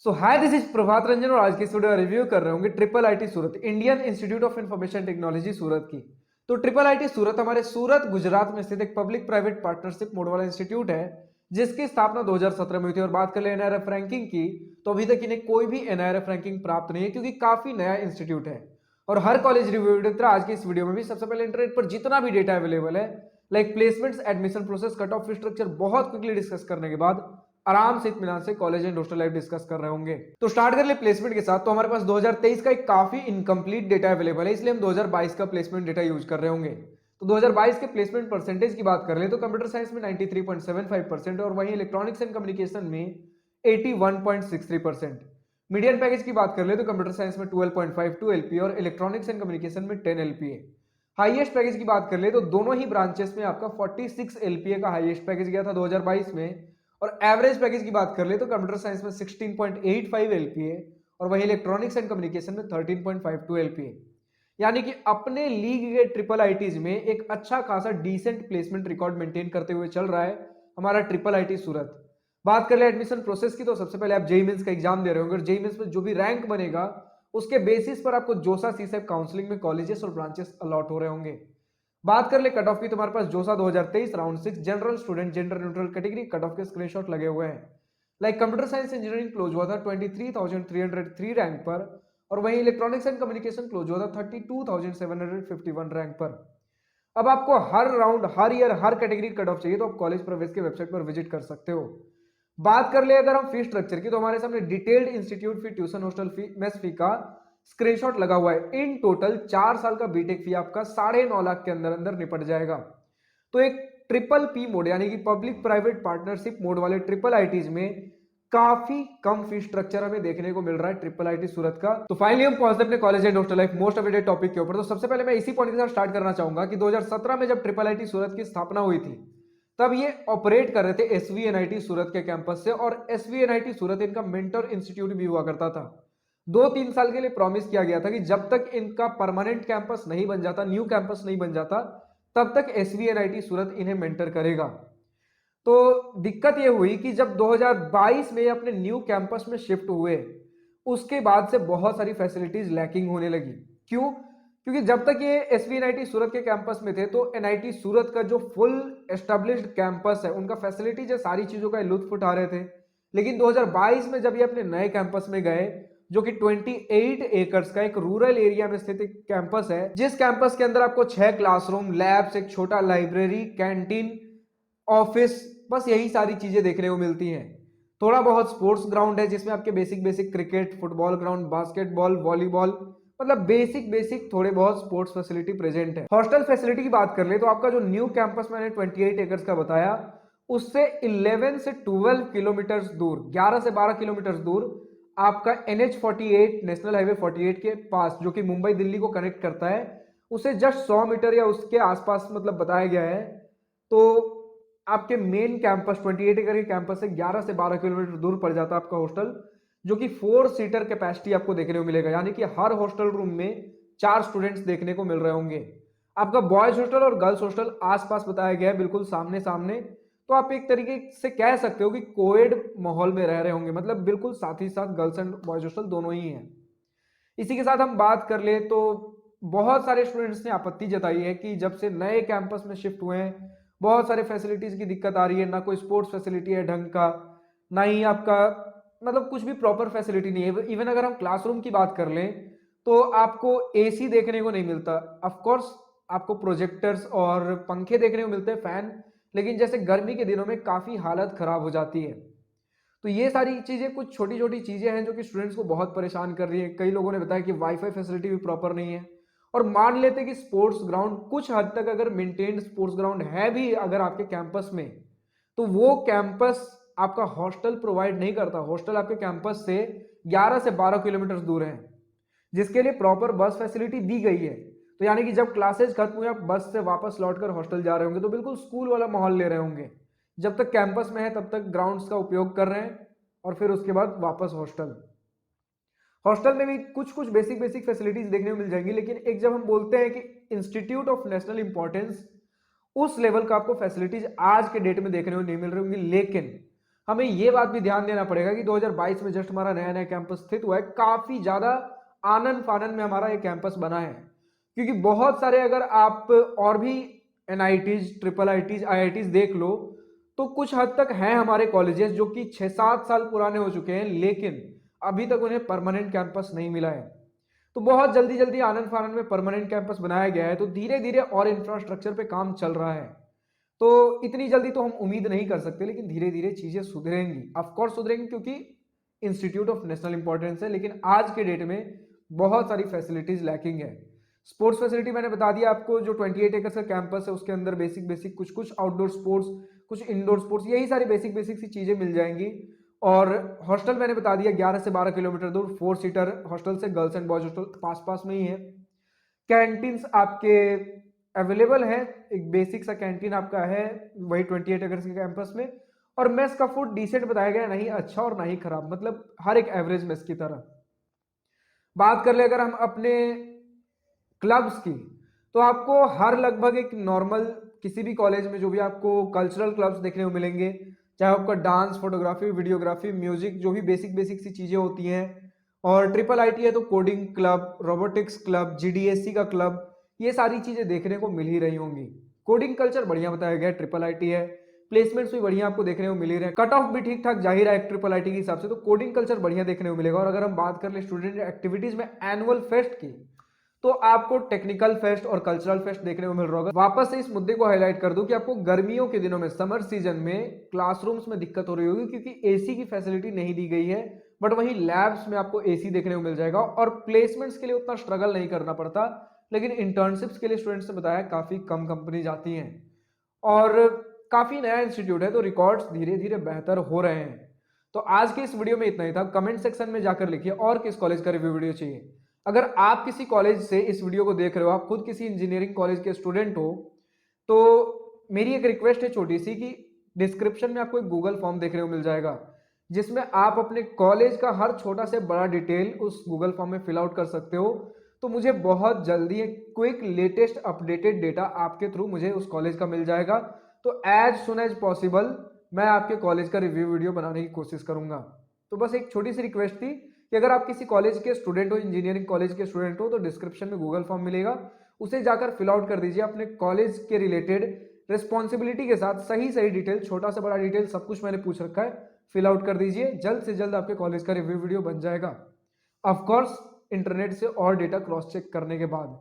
So hi, this is Prabhat Ranjan और आज की इस वीडियो रिव्यू कर रहे होंगे triple IT Surat, Indian Institute of Information Technology Surat की। तो ट्रिपल आईटी सूरत हमारे सूरत गुजरात में स्थित एक पब्लिक प्राइवेट पार्टनरशिप मोड वाला इंस्टीट्यूट है, जिसकी स्थापना 2017 में हुई थी। और बात कर ले एनआईआरएफ रैंकिंग की, तो अभी तक इन्हें कोई भी एनआईआरएफ रैंकिंग प्राप्त नहीं है, क्योंकि काफी नया इंस्टीट्यूट है। और हर कॉलेज रिव्यू की तरह आज की इस वीडियो में भी सबसे पहले इंटरनेट पर जितना भी डेटा अवेलेबल है, like placements, admission process, cut off structure, बहुत क्विकली डिस्कस करने के बाद आराम से इत्मीनान से college and hostel life discuss कर रहे होंगे। तो स्टार्ट कर ले प्लेसमेंट के साथ। तो हमारे पास 2023 का एक काफी इनकम्प्लीट डेटा अवेलेबल है, इसलिए हम 2022 का प्लेसमेंट डेटा यूज कर रहे होंगे। तो 2022 के प्लेसमेंट परसेंटेज की बात कर ले तो कंप्यूटर साइंस में 93.75% और वहीं इलेक्ट्रॉनिक्स एंड कम्युनिकेशन में 81.63%। मीडियन पैकेज की बात कर ले तो कंप्यूटर साइंस में 12.52 एलपीए और इलेक्ट्रॉनिक्स एंड कम्युनिकेशन में 10 एलपीए। हाईएस्ट पैकेज की बात कर ले तो दोनों ही ब्रांचेस में आपका 46 एलपीए का हाईएस्ट पैकेज गया था 2022 में। और एवरेज पैकेज की बात कर ले तो कंप्यूटर साइंस में 16.85 एलपीए और वही इलेक्ट्रॉनिक्स एंड कम्युनिकेशन में 13.52 एलपीए। यानी कि अपने लीग के ट्रिपल आईटीज में एक अच्छा खासा डिसेंट प्लेसमेंट रिकॉर्ड मेंटेन करते हुए चल रहा है हमारा ट्रिपल आईटी सूरत। बात कर ले एडमिशन प्रोसेस की, तो सबसे पहले आप जेईई मेंस का एग्जाम दे रहे होंगे और जेईई मेंस में जो भी रैंक बनेगा उसके बेसिस पर आपको जोसा सीसेप काउंसलिंग में कॉलेजेस और ब्रांचेस अलॉट हो रहे होंगे। बात कर ले कट ऑफ की, तुम्हारे पास जोसा 2023 round 6 general student gender neutral category cut off के स्क्रीनशॉट लगे हुए हैं। Like computer science engineering close हुआ था 23,303 रैंक पर और वहीं इलेक्ट्रॉनिक्स एंड कम्युनिकेशन क्लोज हुआ था 32,751 रैंक पर। अब आपको हर राउंड, हर ईयर, हर कैटेगरी कट ऑफ चाहिए तो आप कॉलेज प्रवेश के वेबसाइट पर विजिट कर सकते हो। बात कर ले अगर हम फी स्ट्रक्चर की, तो हमारे सामने डिटेल्ड इंस्टीट्यूट फी, ट्यूशन, हॉस्टल फी, मेस फी का स्क्रीनशॉट लगा हुआ है। इन टोटल 4 साल का बीटेक फी आपका 9.5 लाख के अंदर अंदर निपट जाएगा। तो एक ट्रिपल पी मोड यानी कि पब्लिक प्राइवेट पार्टनरशिप मोड वाले ट्रिपल आईटीज में काफी कम फी स्ट्रक्चर हमें देखने को मिल रहा है ट्रिपल आईटी सूरत का। तो फाइनली हम पहुंचते अपने college and hostel life most updated topic के ऊपर। तो सबसे पहले मैं इसी पॉइंट के साथ स्टार्ट करना चाहूंगा कि 2017 में जब ट्रिपल आईटी सूरत की स्थापना हुई थी, तब ये ऑपरेट कर रहे थे एसवीएनआईटी सूरत के कैंपस से, और एसवीएनआईटी सूरत इनका मेंटर इंस्टीट्यूट भी हुआ करता था। 2-3 साल के लिए प्रॉमिस किया गया था कि जब तक इनका परमानेंट कैंपस नहीं बन जाता, न्यू कैंपस नहीं बन जाता, तब तक एसवीएनआईटी सूरत इन्हें मेंटर करेगा। तो दिक्कत यह हुई कि जब 2022 में अपने न्यू कैंपस में शिफ्ट हुए, उसके बाद से बहुत सारी फैसिलिटीज लैकिंग होने लगी। क्यों? क्योंकि जब तक ये एसवीएनआईटी सूरत के कैंपस में थे तो एनआईटी सूरत का जो फुल एस्टेब्लिश्ड कैंपस है, उनका फैसिलिटीज है, सारी चीजों का लुत्फ उठा रहे थे। लेकिन 2022 में जब ये अपने नए कैंपस में गए, जो कि 28 एकर्स का एक रूरल एरिया में स्थित एक कैंपस है, जिस कैंपस के अंदर आपको 6 क्लासरूम, लैब्स, एक छोटा लाइब्रेरी, कैंटीन, ऑफिस, बस यही सारी चीजें देखने को मिलती हैं। थोड़ा बहुत स्पोर्ट्स ग्राउंड है जिसमें आपके basic basic cricket, football ground, basketball, volleyball, मतलब बेसिक बेसिक थोड़े बहुत स्पोर्ट्स फैसिलिटी प्रेजेंट है। हॉस्टल फैसिलिटी की बात कर ले तो आपका जो न्यू कैंपस मैंने 28 एकर्स का बताया, उससे 11 से 12 किलोमीटर दूर, 11 से 12 किलोमीटर दूर आपका NH48 नेशनल हाईवे 48 के पास, जो कि मुंबई दिल्ली को कनेक्ट करता है, उसे जस्ट 100 मीटर या उसके आसपास मतलब बताया गया है। तो आपके मेन कैंपस 28 एकड़ के कैंपस से 11 से 12 किलोमीटर दूर पड़ जाता है आपका हॉस्टल, जो कि 4 सीटर कैपेसिटी आपको देखने को मिलेगा। यानी कि हर हॉस्टल रूम में 4 स्टूडेंट्स देखने को मिल रहे होंगे। आपका बॉयज हॉस्टल और गर्ल्स हॉस्टल आसपास बताया गया है, बिल्कुल सामने सामने। तो आप एक तरीके से कह सकते हो कि कोएड माहौल में रह रहे होंगे, मतलब बिल्कुल साथ ही साथ गर्ल्स एंड बॉयज हॉस्टल दोनों ही हैं। इसी के साथ हम बात कर ले तो बहुत सारे स्टूडेंट्स ने आपत्ति जताई है कि जब से नए कैंपस में शिफ्ट हुए हैं, बहुत सारे फैसिलिटीज की दिक्कत आ रही है। ना कोई स्पोर्ट्स फैसिलिटी है ढंग का, ना ही आपका मतलब कुछ भी प्रॉपर फैसिलिटी नहीं है। इवन अगर हम क्लासरूम की बात कर लें तो आपको एसी देखने को नहीं मिलता। ऑफ कोर्स आपको प्रोजेक्टर्स और पंखे देखने को मिलते हैं, फैन, लेकिन जैसे गर्मी के दिनों में काफी हालत खराब हो जाती है। तो ये सारी चीजें, कुछ छोटी छोटी चीजें हैं जो कि स्टूडेंट्स को बहुत परेशान कर रही है। कई लोगों ने बताया कि वाईफाई फैसिलिटी भी प्रॉपर नहीं है। और मान लेते कि स्पोर्ट्स ग्राउंड कुछ हद तक अगर मेंटेन्ड स्पोर्ट्स ग्राउंड है भी अगर आपके कैंपस में, तो वो कैंपस आपका हॉस्टल प्रोवाइड नहीं करता। हॉस्टल आपके कैंपस से 11 से 12 किलोमीटर दूर है, जिसके लिए प्रॉपर बस फैसिलिटी दी गई है। तो यानी कि जब क्लासेज खत्म हुई, आप बस से वापस लौटकर हॉस्टल जा रहे होंगे तो बिल्कुल स्कूल वाला माहौल ले रहे होंगे। जब तक कैंपस में है तब तक ग्राउंड्स का उपयोग कर रहे हैं और फिर उसके बाद वापस हॉस्टल। हॉस्टल में भी कुछ कुछ बेसिक बेसिक फैसिलिटीज देखने को मिल जाएंगी, लेकिन एक जब हम बोलते हैं कि इंस्टीट्यूट ऑफ नेशनल इंपॉर्टेंस, उस लेवल का आपको फैसिलिटीज आज के डेट में देखने को नहीं मिल रही होंगी। लेकिन हमें ये बात भी ध्यान देना पड़ेगा कि 2022 में जस्ट हमारा नया नया कैंपस स्थित हुआ है, काफी ज्यादा आनंद फानंद में हमारा ये कैंपस बना है, क्योंकि बहुत सारे अगर आप और भी एनआईटीज, ट्रिपल आईटीज, आईआईटीज देख लो तो कुछ हद तक हैं हमारे कॉलेजेस जो कि 6-7 साल पुराने हो चुके हैं, लेकिन अभी तक उन्हें परमानेंट कैंपस नहीं मिला है। तो बहुत जल्दी जल्दी आनंद फानंद में परमानेंट कैंपस बनाया गया है, तो धीरे धीरे और इंफ्रास्ट्रक्चर पे काम चल रहा है। तो इतनी जल्दी तो हम उम्मीद नहीं कर सकते, लेकिन धीरे धीरे चीजें सुधरेंगी, ऑफकोर्स सुधरेंगी, क्योंकि इंस्टीट्यूट ऑफ नेशनल इंपॉर्टेंस है। लेकिन आज के डेट में बहुत सारी फैसिलिटीज लैकिंग है। स्पोर्ट्स फैसिलिटी मैंने बता दिया आपको, जो 28 एकड़ का कैंपस है उसके अंदर बेसिक बेसिक कुछ कुछ आउटडोर स्पोर्ट्स, कुछ इंडोर स्पोर्ट्स, यही सारी बेसिक बेसिक सी चीजें मिल जाएंगी। और हॉस्टल मैंने बता दिया 11 से 12 किलोमीटर दूर 4 सीटर हॉस्टल से, गर्ल्स एंड बॉयज हॉस्टल पास पास में ही है। कैंटीन्स आपके अवेलेबल है, एक बेसिक सा कैंटीन आपका है वही 28 एकड़ के कैंपस में। और मेस का फूड डिसेंट बताया गया, नहीं अच्छा और नहीं खराब, मतलब हर एक एवरेज मेस की तरह। बात कर ले अगर हम अपने क्लब्स की, तो आपको हर लगभग एक नॉर्मल किसी भी कॉलेज में जो भी आपको कल्चरल क्लब्स देखने को मिलेंगे, चाहे आपका डांस, फोटोग्राफी, वीडियोग्राफी, म्यूजिक, जो भी बेसिक बेसिक सी चीजें होती हैं। और ट्रिपल आईटी है तो कोडिंग क्लब, रोबोटिक्स क्लब, जीडीएससी का क्लब, ये सारी चीजें देखने को मिल ही रही होंगी। कोडिंग कल्चर बढ़िया बताया गया, ट्रिपल आईटी है। प्लेसमेंट्स भी बढ़िया आपको देखने को मिल ही रहे हैं, कट ऑफ भी ठीक ठाक जाहिर है ट्रिपल आईटी के हिसाब से, तो कोडिंग कल्चर बढ़िया देखने को मिलेगा। और अगर हम बात कर ले स्टूडेंट एक्टिविटीज में एनुअल फेस्ट की, तो आपको टेक्निकल फेस्ट और कल्चरल फेस्ट देखने को मिल रहा होगा। वापस से इस मुद्दे को हाईलाइट कर दूं कि आपको गर्मियों के दिनों में, समर सीजन में क्लासरूम्स में दिक्कत हो रही होगी, क्योंकि एसी की फैसिलिटी नहीं दी गई है। बट वहीं लैब्स में आपको एसी देखने को मिल जाएगा और प्लेसमेंट्स के लिए उतना स्ट्रगल नहीं करना पड़ता। लेकिन इंटर्नशिप्स के लिए स्टूडेंट्स ने बताया काफी कम कंपनी जाती हैं और काफी नया इंस्टीट्यूट है, तो रिकॉर्ड्स धीरे धीरे बेहतर हो रहे हैं। तो आज के इस वीडियो में इतना ही था। कमेंट सेक्शन में जाकर लिखिए और किस कॉलेज का रिव्यू वीडियो चाहिए। अगर आप किसी कॉलेज से इस वीडियो को देख रहे हो, आप खुद किसी इंजीनियरिंग कॉलेज के स्टूडेंट हो, तो मेरी एक रिक्वेस्ट है छोटी सी कि डिस्क्रिप्शन में आपको एक गूगल फॉर्म देखने को मिल जाएगा, जिसमें आप अपने कॉलेज का हर छोटा से बड़ा डिटेल उस गूगल फॉर्म में फिल आउट कर सकते हो। तो मुझे बहुत जल्दी एक क्विक लेटेस्ट अपडेटेड डेटा आपके थ्रू मुझे उस कॉलेज का मिल जाएगा। तो एज सुन एज पॉसिबल मैं आपके कॉलेज का रिव्यू वीडियो बनाने की कोशिश करूंगा। तो बस एक छोटी सी रिक्वेस्ट थी कि अगर आप किसी कॉलेज के स्टूडेंट हो, इंजीनियरिंग कॉलेज के स्टूडेंट हो, तो डिस्क्रिप्शन में गूगल फॉर्म मिलेगा, उसे जाकर फिल आउट कर दीजिए। अपने कॉलेज के रिलेटेड रिस्पॉन्सिबिलिटी के साथ सही सही डिटेल, छोटा से बड़ा डिटेल, सब कुछ मैंने पूछ रखा है, फिल आउट कर दीजिए। जल्द से जल्द आपके कॉलेज का रिव्यू वीडियो बन जाएगा, ऑफकोर्स इंटरनेट से और डेटा क्रॉस चेक करने के बाद।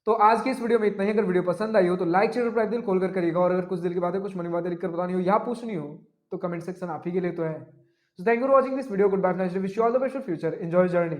तो आज की इस वीडियो में इतना ही। अगर वीडियो पसंद आई हो तो लाइक शेयर और दिल खोलकर करिएगा, और अगर कुछ दिल की बातें, कुछ मनी बातें लिखकर बतानी हो या पूछनी हो तो कमेंट सेक्शन आप ही के लिए तो है। So thank you for watching this video. Goodbye. Nice to wish you all the best for future. Enjoy your journey.